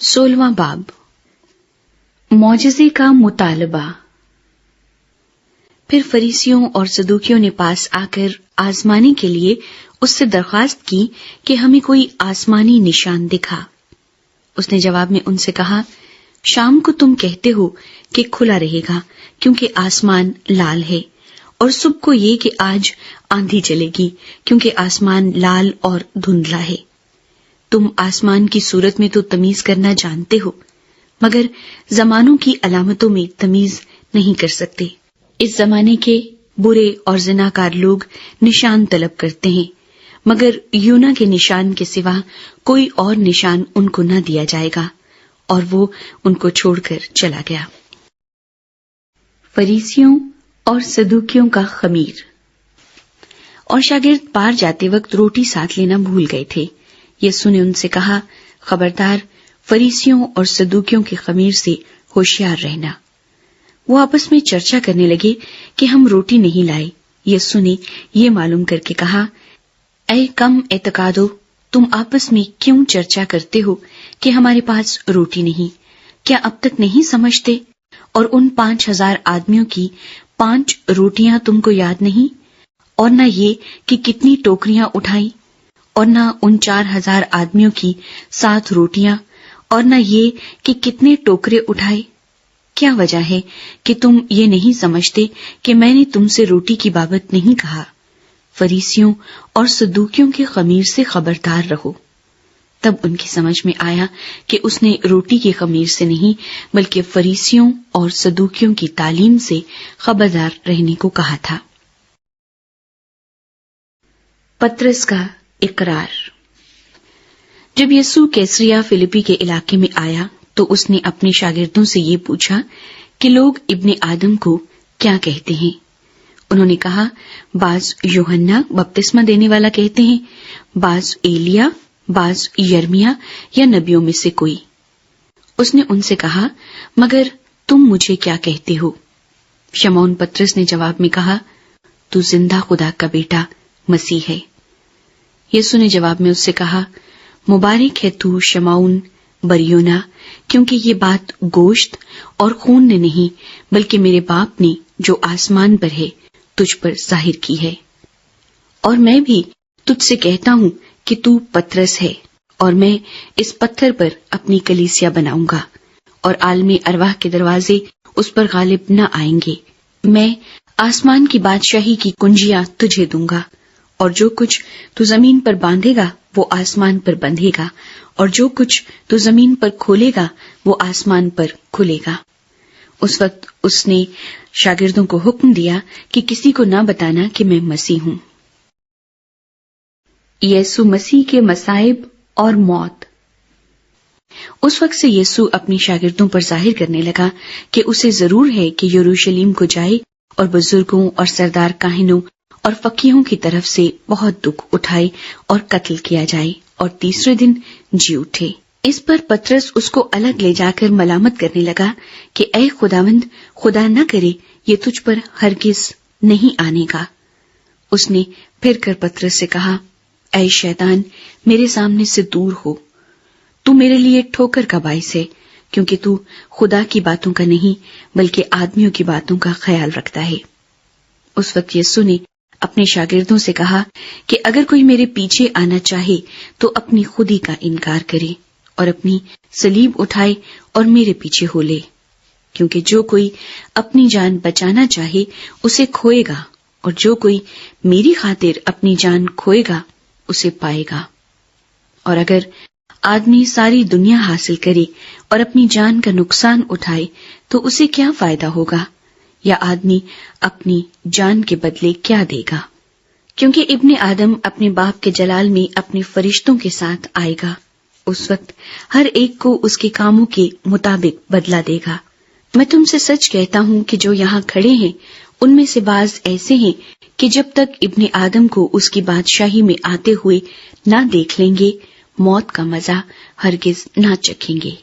16वां बाब, मौजज़े का मुतालबा। फिर फरीसियों और सदूकियों ने पास आकर आजमाने के लिए उससे दरख्वास्त की कि हमें कोई आसमानी निशान दिखा। उसने जवाब में उनसे कहा, शाम को तुम कहते हो कि खुला रहेगा क्योंकि आसमान लाल है, और सुबह को ये कि आज आंधी चलेगी क्योंकि आसमान लाल और धुंधला है। तुम आसमान की सूरत में तो तमीज करना जानते हो, मगर जमानों की अलामतों में तमीज नहीं कर सकते। इस जमाने के बुरे और ज़िनाकार लोग निशान तलब करते हैं, मगर यूना के निशान के सिवा कोई और निशान उनको न दिया जाएगा। और वो उनको छोड़कर चला गया। फरीसियों और सदूकियों का खमीर। और शागिर्द पार जाते वक्त रोटी साथ लेना भूल गए थे। यीशु ने उनसे कहा, खबरदार, फरीसियों और सदूकियों के खमीर से होशियार रहना। वो आपस में चर्चा करने लगे कि हम रोटी नहीं लाए। यीशु ने ये मालूम करके कहा, ऐ कम एतकादो, तुम आपस में क्यों चर्चा करते हो कि हमारे पास रोटी नहीं? क्या अब तक नहीं समझते? और उन 5000 आदमियों की 5 रोटियां तुमको याद नहीं? और न ये कि कितनी टोकरियां उठाई? और न उन 4000 आदमियों की 7 रोटियां? और न ये कि कितने टोकरे उठाए? क्या वजह है कि तुम ये नहीं समझते कि मैंने तुमसे रोटी की बाबत नहीं कहा? फरीसियों और सदूकियों के खमीर से खबरदार रहो। तब उनकी समझ में आया कि उसने रोटी के खमीर से नहीं, बल्कि फरीसियों और सदूकियों की तालीम से खबरदार रहने को कहा था। पतरस का इकरार। जब यीशु कैसरिया फिलिपी के इलाके में आया तो उसने अपने शागिर्दों से ये पूछा कि लोग इब्ने आदम को क्या कहते हैं? उन्होंने कहा, बाज यूहन्ना बपतिस्मा देने वाला कहते हैं, बाज एलिया, बाज यर्मिया या नबियों में से कोई। उसने उनसे कहा, मगर तुम मुझे क्या कहते हो? शमौन पतरस ने जवाब में कहा, तू जिंदा खुदा का बेटा मसीह है। यीशु ने जवाब में उससे कहा, मुबारक है तू शमौन बरयोना, क्योंकि ये बात गोश्त और खून ने नहीं, बल्कि मेरे बाप ने जो आसमान पर है तुझ पर जाहिर की है। और मैं भी तुझसे कहता हूं कि तू पतरस है, और मैं इस पत्थर पर अपनी कलीसिया बनाऊंगा, और आलमी अरवाह के दरवाजे उस पर गालिब न आएंगे। मैं आसमान की बादशाही की कुंजियां तुझे दूंगा, और जो कुछ तू जमीन पर बांधेगा वो आसमान पर बंधेगा, और जो कुछ तू जमीन पर खोलेगा वो आसमान पर खुलेगा। उस वक्त उसने शागिर्दों को हुक्म दिया कि किसी को न बताना कि मैं मसीह हूं। यीशु मसीह के मसाइब और मौत। उस वक्त से यीशु अपनी शागिर्दों पर जाहिर करने लगा कि उसे जरूर है कि यरूशलेम को जाए और बुजुर्गों और सरदार काहिनों और फकीहों की तरफ से बहुत दुख उठाए और कत्ल किया जाए और तीसरे दिन जी उठे। इस पर पतरस उसको अलग ले जाकर मलामत करने लगा कि ऐ खुदावंद, खुदा न करे ये तुझ पर हरगिज नहीं आने का। उसने फिर कर पतरस से कहा, ऐ शैतान, मेरे सामने से दूर हो, तू मेरे लिए ठोकर का बाइस है, क्योंकि तू खुदा की बातों का नहीं बल्कि आदमियों की बातों का ख्याल रखता है। उस वक्त यीशु ने अपने शागिर्दों से कहा कि अगर कोई मेरे पीछे आना चाहे तो अपनी खुदी का इनकार करे और अपनी सलीब उठाए और मेरे पीछे हो ले, क्योंकि जो कोई अपनी जान बचाना चाहे उसे खोएगा, और जो कोई मेरी खातिर अपनी जान खोएगा उसे पाएगा। और अगर आदमी सारी दुनिया हासिल करे और अपनी जान का नुकसान उठाए तो उसे क्या फायदा होगा, या आदमी अपनी जान के बदले क्या देगा? क्योंकि इब्ने आदम अपने बाप के जलाल में अपने फरिश्तों के साथ आएगा। उस वक्त हर एक को उसके कामों के मुताबिक बदला देगा। मैं तुमसे सच कहता हूं कि जो यहाँ खड़े हैं उनमें से बाज ऐसे हैं कि जब तक इब्ने आदम को उसकी बादशाही में आते हुए ना देख लेंगे, मौत का मजा हरगिज ना चखेंगे।